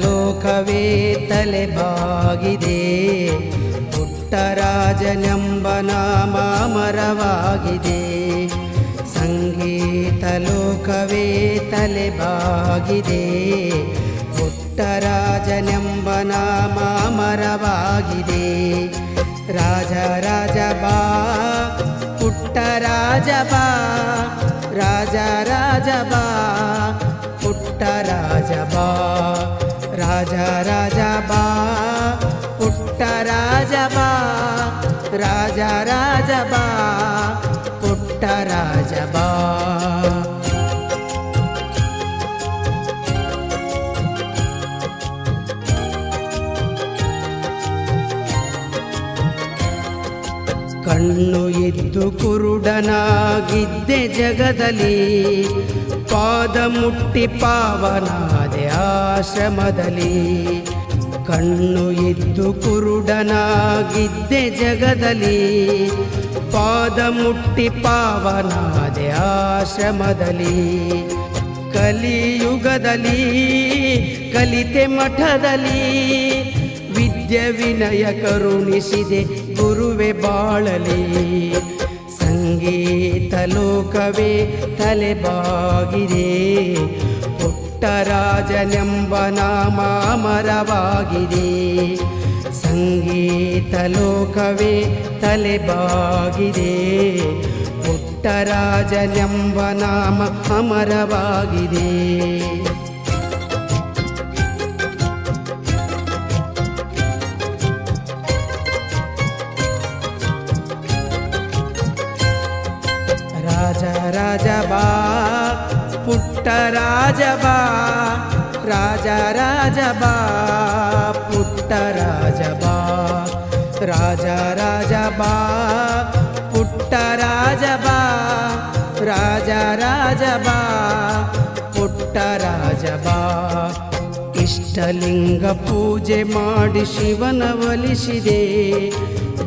ಲೋಕವೇ ತಲೆಬಾಗಿದೆ. ಪುಟ್ಟರಾಜನೆಂಬ ನಾಮ ಅಮರವಾಗಿದೆ. ಸಂಗೀತ ಲೋಕವೇ ತಲೆಬಾಗಿದೆ. ಪುಟ್ಟರಾಜನೆಂಬ ನಾಮ ಅಮರವಾಗಿದೆ. ರಾಜ ರಾಜ ಬಾ ಪುಟ್ಟರಾಜ ಬಾ, ರಾಜ ರಾಜ ಬಾ ಪುಟ್ಟರಾಜ ಬಾ, ರಾಜ ರಾಜ ಬಾ ಪುಟ್ಟರಾಜ ಬಾ, ರಾಜ ರಾಜ ಬಾ ಪುಟ್ಟರಾಜ ಬಾ. ಕಣ್ಣು ಇದ್ದು ಕುರುಡನಾಗಿದ್ದೆ ಜಗದಲ್ಲಿ, ಪಾದ ಮುಟ್ಟಿ ಪಾವನಾದೆ ಆಶ್ರಮದಲ್ಲಿ. ಕಣ್ಣು ಇದ್ದು ಕುರುಡನಾಗಿದ್ದೆ ಜಗದಲ್ಲಿ, ಪಾದ ಮುಟ್ಟಿ ಪಾವನಾದೆ ಆಶ್ರಮದಲ್ಲಿ. ಕಲಿಯುಗದಲ್ಲಿ ಕಲಿತೆ ಮಠದಲ್ಲಿ, ವಿದ್ಯೆ ವಿನಯ ಕರುಣಿಸಿದೆ ಗುರುವೆ ಬಾಳಲಿ. ಸಂಗೀತ ಲೋಕವೇ ತಲೆಬಾಗಿದೆ. ಪುಟ್ಟರಾಜನೆಂಬ ನಾಮ ಅಮರವಾಗಿದೆ. ಸಂಗೀತ ಲೋಕವೇ ತಲೆಬಾಗಿದೆ. ಪುಟ್ಟರಾಜನೆಂಬ ನಾಮ ಅಮರವಾಗಿದೆ. ರಾಜ ರಾಜ ಬಾ ಪುಟ್ಟರಾಜ ಬಾ, ರಾಜ ರಾಜ ಬಾ ಪುಟ್ಟರಾಜ ಬಾ, ರಾಜ ರಾಜ ಬಾ ಪುಟ್ಟರಾಜ ಬಾ, ರಾಜ ರಾಜ ಬಾ ಪುಟ್ಟರಾಜ ಬಾ. ಇಷ್ಟಲಿಂಗ ಪೂಜೆ ಮಾಡಿ ಶಿವನ ಒಲಿಸಿದೆ,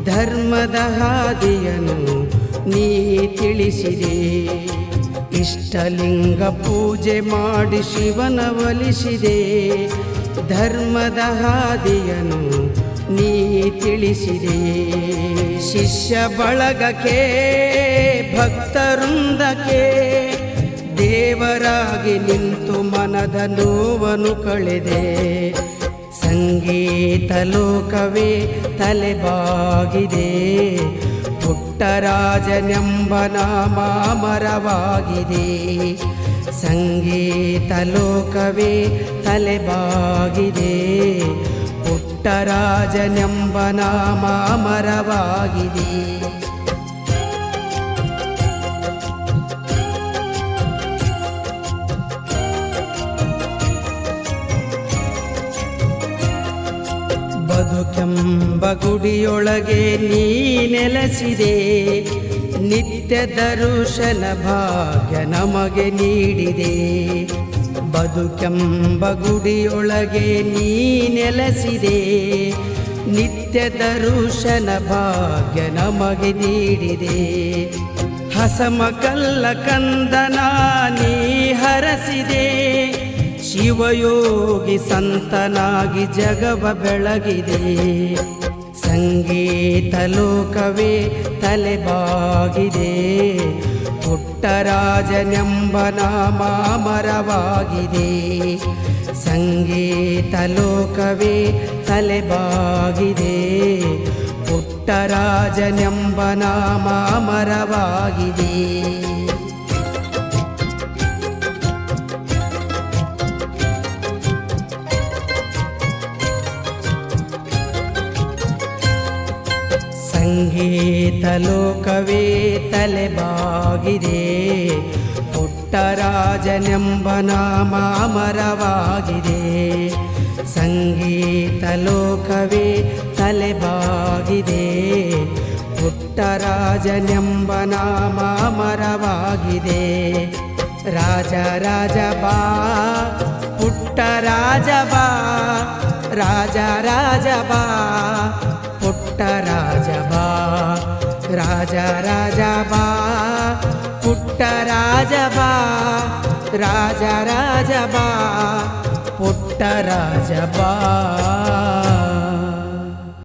ಧರ್ಮದ ಹಾದಿಯನ್ನು ನೀ ತಿಳಿಸಿದೆ. ಇಷ್ಟಲಿಂಗ ಪೂಜೆ ಮಾಡಿ ಶಿವನ ಒಲಿಸಿದೆ, ಧರ್ಮದ ಹಾದಿಯನ್ನು ನೀ ತಿಳಿಸಿದೆ. ಶಿಷ್ಯ ಬಳಗಕ್ಕೆ ಭಕ್ತವೃಂದಕ್ಕೆ ದೇವರಾಗಿ ನಿಂತು ಮನದ ನೋವನ್ನು ಕಳೆದೆ. ಸಂಗೀತ ಲೋಕವೇ ತಲೆಬಾಗಿದೆ. ಪುಟ್ಟರಾಜನೆಂಬ ನಾಮ ಅಮರವಾಗಿದೆ. ಸಂಗೀತ ಲೋಕವೇ ತಲೆಬಾಗಿದೆ. ಪುಟ್ಟರಾಜನೆಂಬ ನಾಮ ಅಮರವಾಗಿದೆ. ಬದುಕೆಂಬ ಗುಡಿಯೊಳಗೆ ನೀ ನೆಲೆಸಿದೆ, ನಿತ್ಯ ದರ್ಶನ ಭಾಗ್ಯ ನಮಗೆ ನೀಡಿದೆ. ಬದುಕೆಂಬ ಗುಡಿಯೊಳಗೆ ನೀ ನೆಲೆಸಿದೆ, ನಿತ್ಯ ದರ್ಶನ ಭಾಗ್ಯ ನಮಗೆ ನೀಡಿದೆ. ಹಸಮಕಲ್ಲ ಕಂದನ ನೀ ಹರಸಿದೆ, ಶಿವಯೋಗಿ ಸಂತನಾಗಿ ಜಗವ ಬೆಳಗಿದೆ. ಸಂಗೀತ ಲೋಕವೇ ತಲೆಬಾಗಿದೆ. ಪುಟ್ಟರಾಜನೆಂಬ ನಾಮ ಅಮರವಾಗಿದೆ. ಸಂಗೀತ ಲೋಕವೇ ತಲೆಬಾಗಿದೆ. ಪುಟ್ಟರಾಜನೆಂಬ ನಾಮ ಅಮರವಾಗಿದೆ. ಸಂಗೀತ ಲೋಕವೇ ತಲೆಬಾಗಿದೆ. ಪುಟ್ಟರಾಜನೆಂಬ ನಾಮ ಅಮರವಾಗಿದೆ. ಸಂಗೀತ ಲೋಕವೇ ತಲೆಬಾಗಿದೆ. ಪುಟ್ಟರಾಜನೆಂಬ ನಾಮ ಅಮರವಾಗಿದೆ. ರಾಜ ರಾಜ ಬಾ ಪುಟ್ಟರಾಜ ಬಾ, ರಾಜ ರಾಜ ಬಾ ಪುಟ್ಟರಾಜ ಬಾ, ರಾಜ ರಾಜ ಬಾ ಪುಟ್ಟರಾಜ ಬಾ, ರಾಜ ರಾಜ ಬಾ ಪುಟ್ಟ ಪುಟ್ಟ ರಾಜ ಬಾ